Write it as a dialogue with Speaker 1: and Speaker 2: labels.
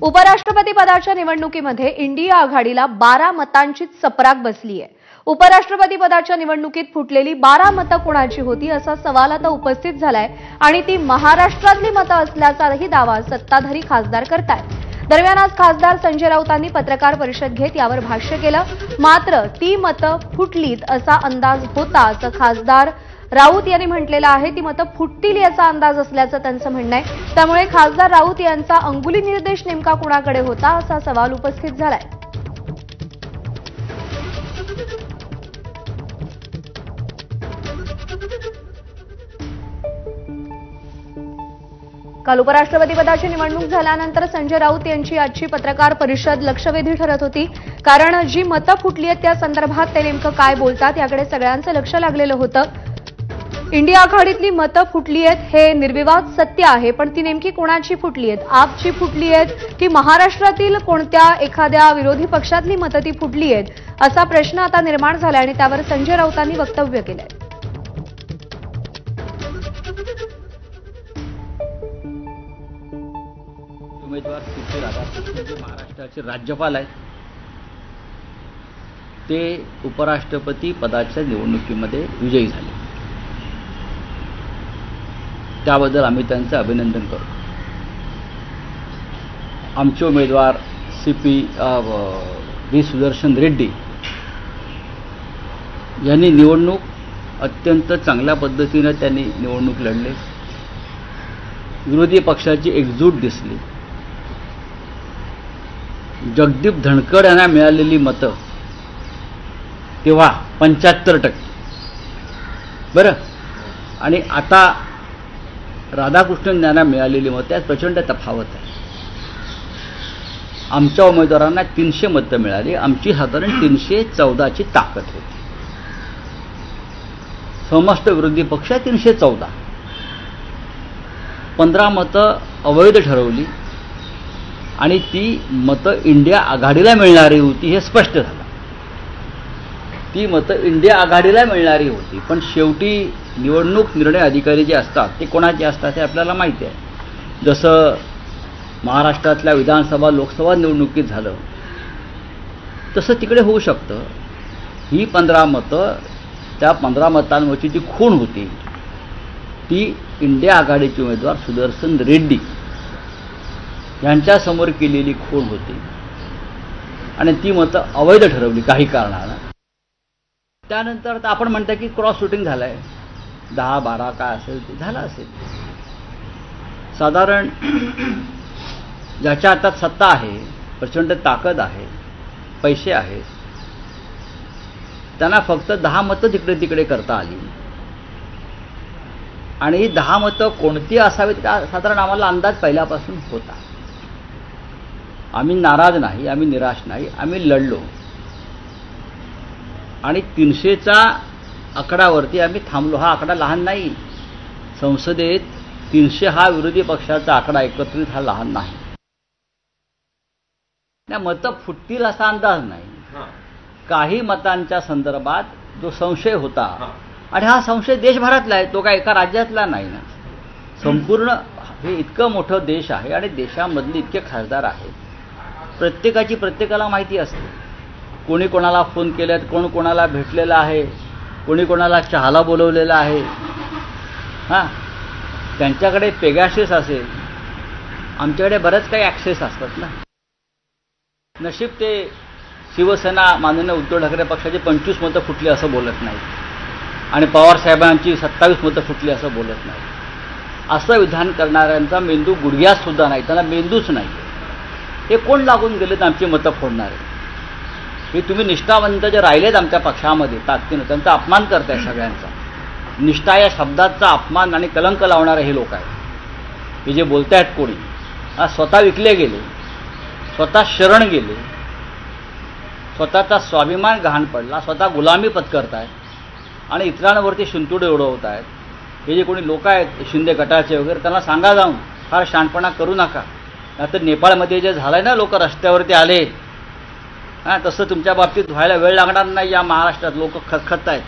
Speaker 1: उपराष्ट्रपती पदाच्या निवडणुकीमध्ये इंडिया आघाडीला 12 मतांची चपराक बसली आहे। उपराष्ट्रपती पदाच्या निवडणुकीत फुटलेली 12 मतं कोणाची होती असा सवाल आता उपस्थित झालाय आणि ती महाराष्ट्रातली मतं असल्याचाही दावा सत्ताधारी खासदार करतायत। दरम्यान आज खासदार संजय राऊतांनी पत्रकार परिषद घेत यावर भाष्य केलं। मात्र ती मतं फुटलीत असा अंदाज होता असं खासदार राऊत यांनी म्हटलेलं आहे। ती मतं फुटतील याचा अंदाज असल्याचं त्यांचं म्हणणं आहे। त्यामुळे खासदार राऊत यांचा अंगुली निर्देश नेमका कुणाकडे होता असा सवाल उपस्थित झालाय। काल उपराष्ट्रपती पदाची निवडणूक झाल्यानंतर संजय राऊत यांची आजची पत्रकार परिषद लक्षवेधी ठरत होती। कारण जी मतं फुटली आहेत त्या संदर्भात ते नेमकं काय बोलतात याकडे सगळ्यांचं लक्ष लागलेलं होतं। इंडिया आघाडीतली मतं फुटली आहेत हे निर्विवाद सत्य आहे, पण ती नेमकी कोणाची फुटली आहेत? आपची फुटली आहेत की महाराष्ट्रातील कोणत्या एखाद्या विरोधी पक्षातली मतं ती फुटली आहेत असा प्रश्न आता निर्माण झाला आणि त्यावर संजय राऊतांनी वक्तव्य केलंय।
Speaker 2: उमेदवार सीपी राधाकृष्णन जे महाराष्ट्राचे राज्यपाल आहेत ते उपराष्ट्रपती पदाच्या निवडणुकीमध्ये विजयी झाले। त्याबद्दल आम्ही त्यांचं अभिनंदन करतो। आमचे उमेदवार सीपी व्ही सुदर्शन रेड्डी यांनी निवडणूक अत्यंत चांगल्या पद्धतीने त्यांनी निवडणूक लढले। विरोधी पक्षाची एकजूट दिसली। जगदीप धनखड यांना मिळालेली मतं तेव्हा 75% बरं, आणि आता राधाकृष्णन यांना मिळालेली मतं यात प्रचंड तफावत आहे। आमच्या उमेदवारांना 300 मतं मिळाली, आमची साधारण 314ची ताकद होती। समस्त विरोधी पक्ष 314, 15 मतं अवैध ठरवली आणि ती मतं इंडिया आघाडीला मिळणारी होती हे स्पष्ट झालं। ती मतं इंडिया आघाडीला मिळणारी होती, पण शेवटी निवडणूक निर्णय अधिकारी जे असतात ते कोणाचे असतात हे आपल्याला माहिती आहे। जसं महाराष्ट्रातल्या विधानसभा लोकसभा निवडणुकीत झालं तसं तिकडे होऊ शकतं। ही 15 मतं, त्या 15 मतांवरची जी खूण होती ती इंडिया आघाडीचे उमेदवार सुदर्शन रेड्डी यांच्यासमोर केलेली खूण होती आणि ती मतं अवैध ठरवली काही कारणानं। त्यानंतर तर आपण म्हणता की क्रॉस शूटिंग झालंय, 10-12 काय असेल ते झालं असेल। साधारण ज्याच्या हातात सत्ता आहे, प्रचंड ताकद आहे, पैसे आहेत, त्यांना फक्त 10 मतं तिकडे तिकडे करता आली आणि ही 10 मतं कोणती असावीत का साधारण आम्हाला अंदाज पहिल्यापासून होता। आम्ही नाराज नाही, आम्ही निराश नाही, आम्ही लढलो आणि 300च्या आकड्यावरती आम्ही थांबलो। हा आकडा लहान नाही, संसदेत 300 हा विरोधी पक्षाचा आकडा एकत्रित हा लहान नाही। त्या मतं फुटतील असा अंदाज नाही। काही मतांच्या संदर्भात जो संशय होता आणि हा संशय देशभरातला आहे, तो काय एका राज्यातला नाही ना। संपूर्ण हे इतकं मोठं देश आहे आणि देशामधले इतके खासदार आहेत, प्रत्येकाची प्रत्येकाला माहिती असते। कोणी कोणाला फोन केलेत, कोण कोणाला भेटलेलं आहे, कोणी कोणाला चहाला बोलवलेलं आहे। त्यांच्याकडे पेगासिस असेल, आमच्याकडे बरेच काही ॲक्सेस असतात ना। नशीब ते शिवसेना माननीय उद्धव ठाकरे पक्षाची 25 मतं फुटली असं बोलत नाही आणि पवार साहेबांची 27 मतं फुटली असं बोलत नाही। असं विधान करणाऱ्यांचा मेंदू गुडघ्यात सुद्धा नाही, त्यांना मेंदूच नाही। हे कोण लागून गेलेत आमची मतं फोडणारे? हे तुम्ही निष्ठावंत जे राहिलेत आमच्या पक्षामध्ये ताकदीनं, त्यांचा अपमान करताय सगळ्यांचा। निष्ठा या शब्दाचा अपमान आणि कलंक लावणारे हे लोक आहेत। हे जे बोलतायत कोणी स्वतः विकले गेले, स्वतः शरण गेले, स्वतःचा स्वाभिमान गहाण पडला, स्वतः गुलामी पत्करतायत आणि इतरांवरती शिंतोडे उडवत आहेत। हे जे कोणी लोक आहेत शिंदे गटाचे वगैरे, त्यांना सांगा जाऊन फार शहाणपणा करू नका, नाहीतर नेपाळमध्ये जे झालंय ना, लोक रस्त्यावरती आले तसं तुमच्या बाबतीत व्हायला वेळ लागणार नाही। या महाराष्ट्रात लोक खतखत आहेत।